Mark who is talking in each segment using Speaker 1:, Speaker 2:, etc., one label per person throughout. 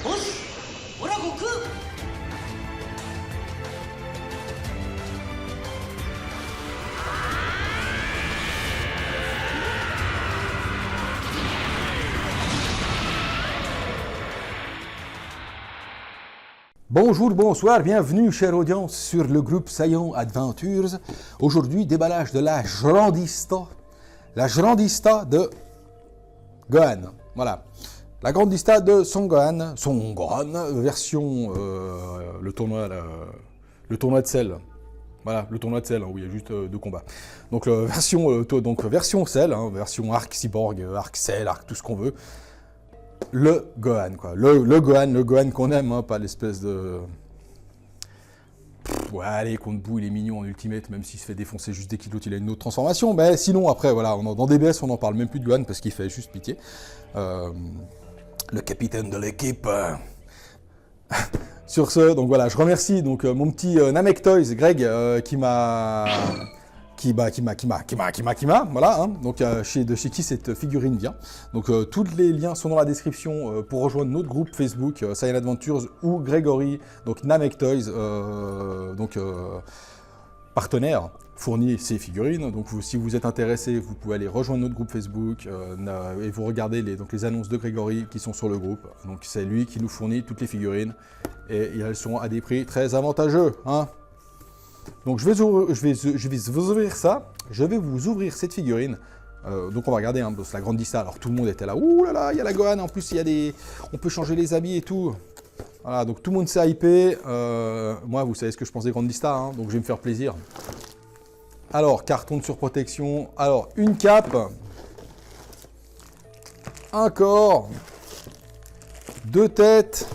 Speaker 1: ボスオラ悟空。
Speaker 2: Bonjour, bonsoir, bienvenue chère audience sur le groupe Saiyan Adventures. Aujourd'hui, déballage de la Grandista de Gohan. Voilà, la Grandista de Son Gohan, version le tournoi de Cell. Voilà, le tournoi de Cell, où il y a juste deux combats. Donc version Cell, version Arc Cyborg, Arc Cell, Arc tout ce qu'on veut. Le Gohan, quoi. Le Gohan qu'on aime, pas l'espèce de... ouais, allez, contre bout, il est mignon en Ultimate, même s'il se fait défoncer juste dès qu'il il a une autre transformation. Mais sinon, après, voilà, dans DBS, on n'en parle même plus de Gohan parce qu'il fait juste pitié. Le capitaine de l'équipe. Sur ce, donc voilà, je remercie donc mon petit Namek Toys, Greg, qui m'a, voilà, donc de chez qui cette figurine vient. Donc tous les liens sont dans la description pour rejoindre notre groupe Facebook Saiyan Adventures ou Gregory, donc Namek Toys, partenaire, fournit ces figurines. Donc si vous êtes intéressé, vous pouvez aller rejoindre notre groupe Facebook et vous regardez les annonces de Gregory qui sont sur le groupe. Donc c'est lui qui nous fournit toutes les figurines et elles sont à des prix très avantageux, hein. Donc je vais vous ouvrir ça, je vais vous ouvrir cette figurine. Donc on va regarder, c'est la Grandista. Alors tout le monde était là, ouh là là, il y a la Gohan, en plus on peut changer les habits et tout. Voilà, donc tout le monde s'est hypé. Moi, vous savez ce que je pense des Grandista, donc je vais me faire plaisir. Alors, carton de surprotection. Alors, une cape. Un corps. 2 têtes.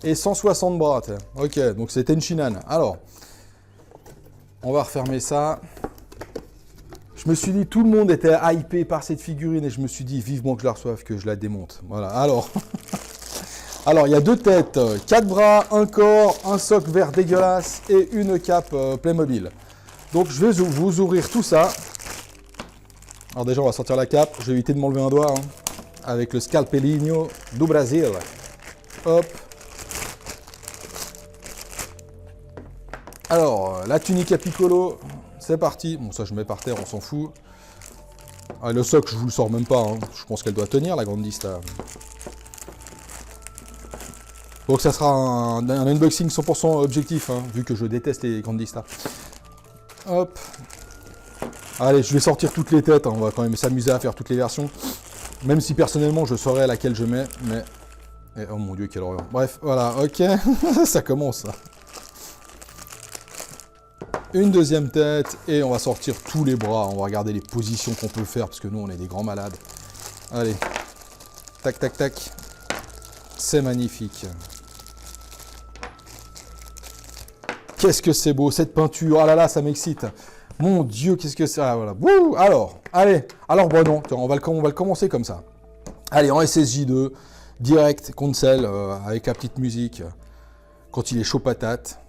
Speaker 2: Et 160 bras. Ok, donc c'est Tenshinhan. Alors, on va refermer ça. Je me suis dit, tout le monde était hypé par cette figurine. Et je me suis dit, vivement que je la reçoive, que je la démonte. Voilà, alors... Alors, il y a 2 têtes, 4 bras, un corps, un socle vert dégueulasse et une cape Playmobil. Donc, je vais vous ouvrir tout ça. Alors déjà, on va sortir la cape. Je vais éviter de m'enlever un doigt, avec le Scalpelinho do Brasil. Hop. Alors, la tunique à Piccolo, c'est parti. Bon, ça, je mets par terre, on s'en fout. Ah, le socle, je vous le sors même pas. Je pense qu'elle doit tenir, la Grandista. Donc ça sera un unboxing 100% objectif, vu que je déteste les Grandista. Hop. Allez, je vais sortir toutes les têtes, on va quand même s'amuser à faire toutes les versions. Même si personnellement je saurais laquelle je mets, mais... oh mon dieu, quelle horreur. Bref, voilà, ok. Ça commence. Une deuxième tête, et on va sortir tous les bras. On va regarder les positions qu'on peut faire, parce que nous on est des grands malades. Allez. Tac, tac, tac. C'est magnifique. Qu'est-ce que c'est beau, cette peinture. Ah là là, ça m'excite. Mon Dieu, qu'est-ce que c'est. Ah, voilà. Wouh, alors, allez. Alors, bon, non, on va le commencer comme ça. Allez, en SSJ2, direct, contre Cell, avec la petite musique. Quand il est chaud patate.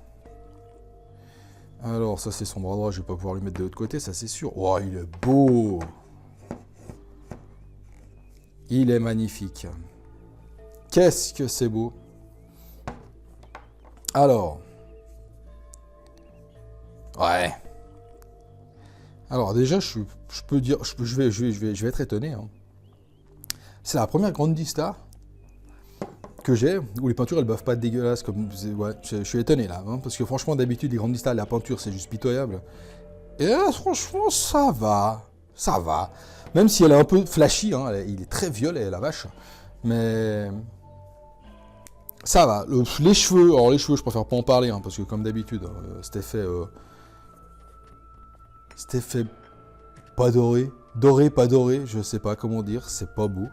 Speaker 2: Alors, ça, c'est son bras droit. Je vais pas pouvoir lui mettre de l'autre côté, ça, c'est sûr. Oh, il est beau. Il est magnifique. Qu'est-ce que c'est beau. Alors... ouais. Alors déjà, je peux dire, je vais être étonné. C'est la première Grandista que j'ai où les peintures elles boivent pas dégueulasses comme. Ouais, je suis étonné là, parce que franchement d'habitude les Grandista la peinture c'est juste pitoyable. Et là, franchement ça va. Même si elle est un peu flashy, il est très violet la vache, mais ça va. Les cheveux, alors les cheveux je préfère pas en parler parce que comme d'habitude cet effet pas doré, pas doré, je sais pas comment dire, c'est pas beau.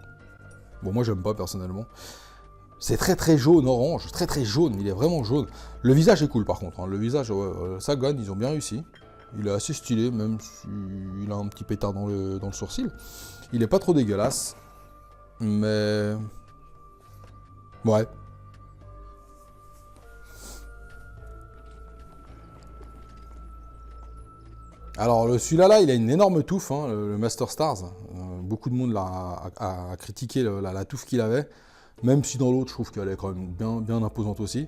Speaker 2: Bon, moi j'aime pas personnellement. C'est très jaune, orange, très jaune, il est vraiment jaune. Le visage est cool par contre, le visage, ça Gohan, ils ont bien réussi. Il est assez stylé, même s'il a un petit pétard dans le sourcil. Il est pas trop dégueulasse, mais... ouais. Alors celui-là, il a une énorme touffe, le Master Stars. Beaucoup de monde a critiqué la touffe qu'il avait. Même si dans l'autre, je trouve qu'elle est quand même bien imposante aussi.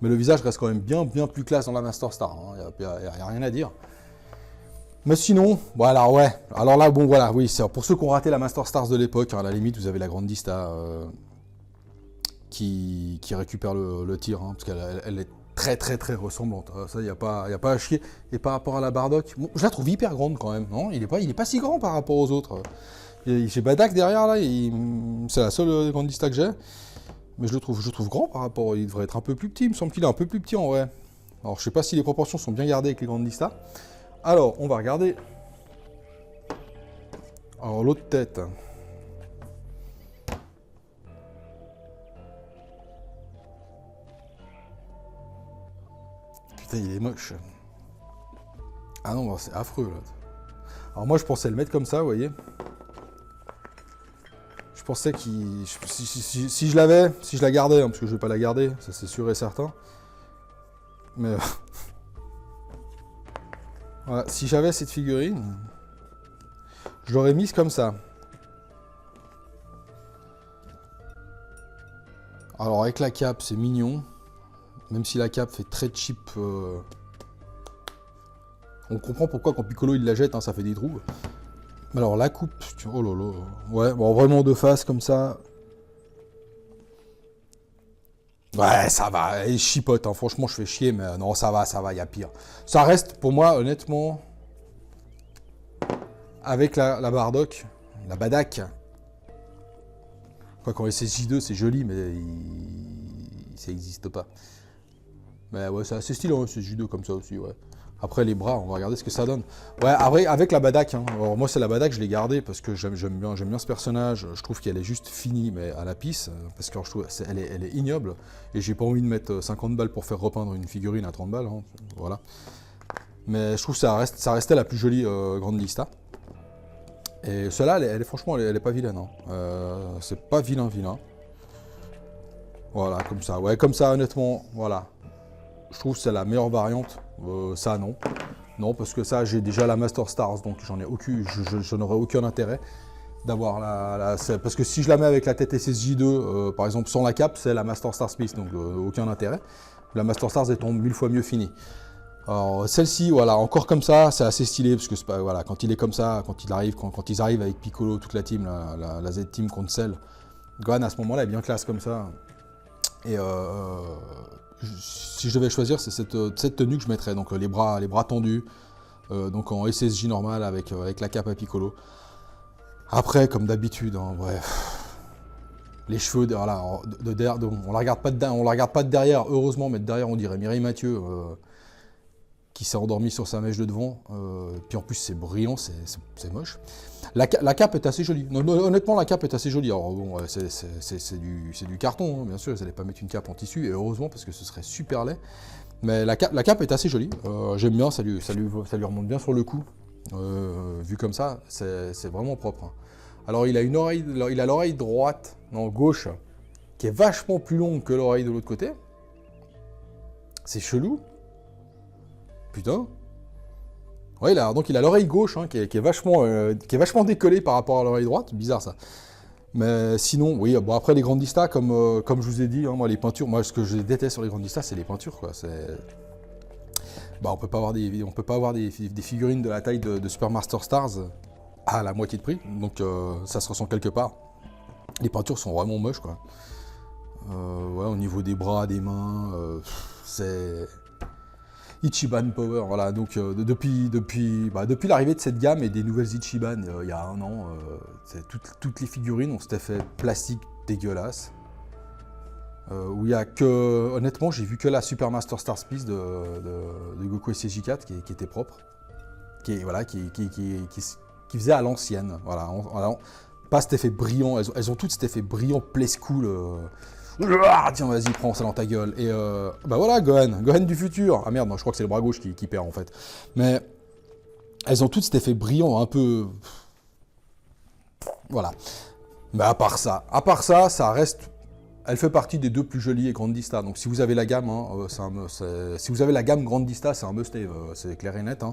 Speaker 2: Mais le visage reste quand même bien plus classe dans la Master Star. Il n'y a rien à dire. Mais sinon, voilà, ouais. Alors là, bon, voilà, oui, c'est pour ceux qui ont raté la Master Stars de l'époque, à la limite, vous avez la Grandista qui récupère le tir, parce qu'elle est très ressemblante. Ça, il n'y a pas à chier. Et par rapport à la Bardock, bon, je la trouve hyper grande quand même, non? Il est pas si grand par rapport aux autres. J'ai Badak derrière, là, c'est la seule Grandista que j'ai. Mais je le trouve grand par rapport, il devrait être un peu plus petit, il me semble qu'il est un peu plus petit en vrai. Alors je sais pas si les proportions sont bien gardées avec les Grandista. Alors, on va regarder. Alors l'autre tête. Putain, il est moche. Ah non, c'est affreux là. Alors moi je pensais le mettre comme ça, vous voyez. Je pensais qu'il... Si je l'avais, si je la gardais, parce que je vais pas la garder, ça c'est sûr et certain. Mais... voilà, si j'avais cette figurine, je l'aurais mise comme ça. Alors avec la cape, c'est mignon. Même si la cape fait très cheap. On comprend pourquoi quand Piccolo il la jette, ça fait des trous. Mais alors la coupe, oh là là. Ouais, bon vraiment de face comme ça. Ouais, ça va, elle chipote, franchement je fais chier, mais non, ça va, il y a pire. Ça reste, pour moi, honnêtement, avec la Bardock, la Badak, quoi, quand elle SSJ2, c'est joli, mais ça n'existe pas. Mais ouais, c'est assez stylé, SSJ2 comme ça aussi, ouais. Après les bras, on va regarder ce que ça donne. Ouais, avec la Badak, alors moi c'est la Badak, je l'ai gardée parce que j'aime bien ce personnage. Je trouve qu'elle est juste finie, mais à la pisse, parce que je trouve elle est ignoble. Et j'ai pas envie de mettre 50 balles pour faire repeindre une figurine à 30 balles, voilà. Mais je trouve que ça restait la plus jolie Grandista. Et celle-là, franchement, elle est pas vilaine. C'est pas vilain. Voilà, comme ça. Ouais, comme ça, honnêtement, voilà. Je trouve que c'est la meilleure variante. Ça, non. Non, parce que ça, j'ai déjà la Master Stars, donc j'en ai aucune, je n'aurais aucun intérêt d'avoir parce que si je la mets avec la tête SSJ2, par exemple, sans la cape, c'est la Master Stars Piece, donc aucun intérêt. La Master Stars étant 1000 fois mieux finie. Alors, celle-ci, voilà, encore comme ça, c'est assez stylé, parce que c'est pas, voilà, quand il est comme ça, quand ils arrivent avec Piccolo, toute la team, la Z-Team contre Cell, Gohan, à ce moment-là, est bien classe comme ça. Et si je devais choisir, c'est cette tenue que je mettrais, donc les bras tendus, donc en SSJ normal avec la cape à Piccolo. Après, comme d'habitude, bref, les cheveux, voilà, on la regarde pas de derrière, heureusement, mais de derrière on dirait Mireille Mathieu qui s'est endormi sur sa mèche de devant. Puis en plus c'est brillant, c'est moche. La cape est assez jolie. Non, honnêtement, la cape est assez jolie. Alors bon, c'est du carton, bien sûr. Ils n'allaient pas mettre une cape en tissu, et heureusement, parce que ce serait super laid. Mais la cape est assez jolie. J'aime bien, ça lui remonte bien sur le cou. Vu comme ça, c'est vraiment propre. Alors il a l'oreille droite, non gauche, qui est vachement plus longue que l'oreille de l'autre côté. C'est chelou. Putain. Ouais, donc il a l'oreille gauche qui est vachement décollée par rapport à l'oreille droite. Bizarre ça. Mais sinon, oui, bon après les Grandista, comme je vous ai dit, moi les peintures, moi ce que je déteste sur les Grandista, c'est les peintures, quoi. On peut pas avoir des figurines de la taille de Super Master Stars à la moitié de prix, donc ça se ressent quelque part. Les peintures sont vraiment moches, quoi. Ouais, au niveau des bras, des mains, c'est Ichiban Power, voilà. Donc depuis l'arrivée de cette gamme et des nouvelles Ichiban il y a un an, toutes les figurines ont cet effet plastique dégueulasse. Où il y a que, honnêtement, j'ai vu que la Super Master Stars Piece de Goku SSJ4 qui était propre, qui faisait à l'ancienne, voilà. Pas cet effet brillant, elles ont toutes cet effet brillant play school. Tiens, vas-y, prends ça dans ta gueule. Et voilà, Gohan du futur. Ah merde, non, je crois que c'est le bras gauche qui perd en fait. Mais elles ont toutes cet effet brillant un peu. Voilà. Mais à part ça, ça reste. Elle fait partie des deux plus jolies et Grandista. Donc si vous avez la gamme, si vous avez la gamme Grandista, c'est un must-have, c'est clair et net.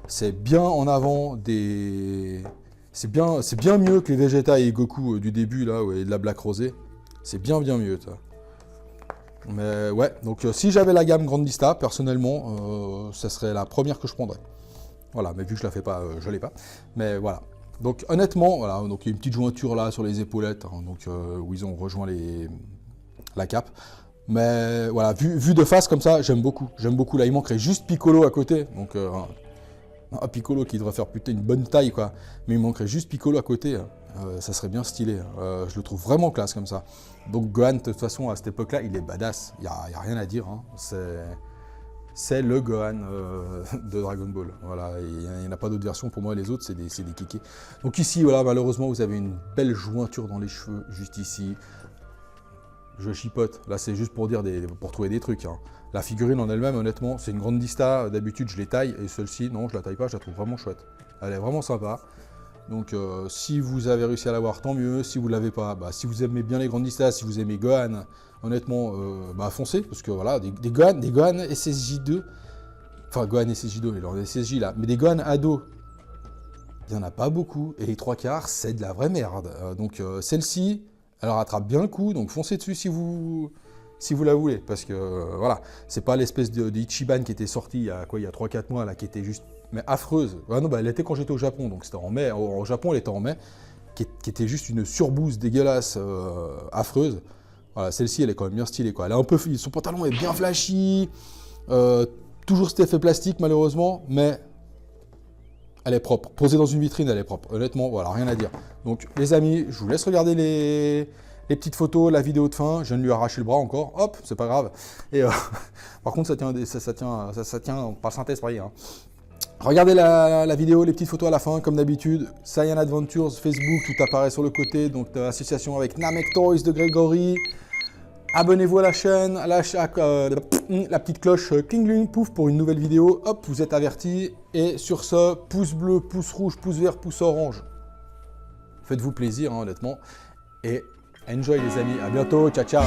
Speaker 2: C'est bien en avant des. C'est bien mieux que les Vegeta et Goku du début là, et de la Black Rosée. C'est bien mieux, toi. Mais ouais, donc si j'avais la gamme Grandista, personnellement, ça serait la première que je prendrais. Voilà, mais vu que je la fais pas, je l'ai pas. Mais voilà. Donc honnêtement, voilà, donc il y a une petite jointure là sur les épaulettes, hein, donc où ils ont rejoint la cape. Mais voilà, vu de face comme ça, j'aime beaucoup. J'aime beaucoup. Là, il manquerait juste Piccolo à côté. Donc un Piccolo qui devrait faire putain une bonne taille, quoi. Mais il manquerait juste Piccolo à côté. Ça serait bien stylé. Je le trouve vraiment classe comme ça. Donc Gohan, de toute façon, à cette époque-là, il est badass. Il n'y a rien à dire. Hein. C'est le Gohan de Dragon Ball. Voilà, il n'y en a pas d'autre version. Pour moi, les autres, c'est des kékés. Donc ici, voilà, malheureusement, vous avez une belle jointure dans les cheveux, juste ici. Je chipote. Là, c'est juste pour dire pour trouver des trucs. Hein. La figurine en elle-même, honnêtement, c'est une Grandista. D'habitude, je les taille. Et celle-ci, non, je la taille pas. Je la trouve vraiment chouette. Elle est vraiment sympa. Donc, si vous avez réussi à l'avoir, tant mieux. Si vous ne l'avez pas, bah, si vous aimez bien les Grandistas, si vous aimez Gohan, honnêtement, bah, foncez. Parce que voilà, des Gohan SSJ2. Enfin, Gohan SSJ2, il en a SSJ là. Mais des Gohan Ado, il n'y en a pas beaucoup. Et les trois quarts, c'est de la vraie merde. Donc, celle-ci, elle rattrape bien le coup. Donc, foncez dessus si vous la voulez. Parce que, voilà, c'est pas l'espèce de Ichiban qui était sorti il y a 3-4 mois, là, qui était juste, mais affreuse. Ah non, bah, elle était quand j'étais au Japon. Donc, c'était en mai. Au Japon, elle était en mai. Qui était juste une surbouse dégueulasse, affreuse. Voilà, celle-ci, elle est quand même bien stylée, quoi. Elle est un peu, son pantalon est bien flashy. Toujours cet effet plastique, malheureusement, mais elle est propre. Posée dans une vitrine, elle est propre. Honnêtement, voilà, rien à dire. Donc, les amis, je vous laisse regarder les petites photos, la vidéo de fin. Je viens de lui arracher le bras encore. Hop, c'est pas grave. Et par contre, ça tient par synthèse, pareil. Hein. Regardez la vidéo, les petites photos à la fin, comme d'habitude. Saiyan Adventures, Facebook, tout apparaît sur le côté. Donc, association avec Namek Toys de Grégory. Abonnez-vous à la chaîne, la petite cloche cling cling pouf pour une nouvelle vidéo. Hop, vous êtes avertis. Et sur ce, pouce bleu, pouce rouge, pouce vert, pouce orange. Faites-vous plaisir, hein, honnêtement. Et enjoy les amis. À bientôt. Ciao, ciao.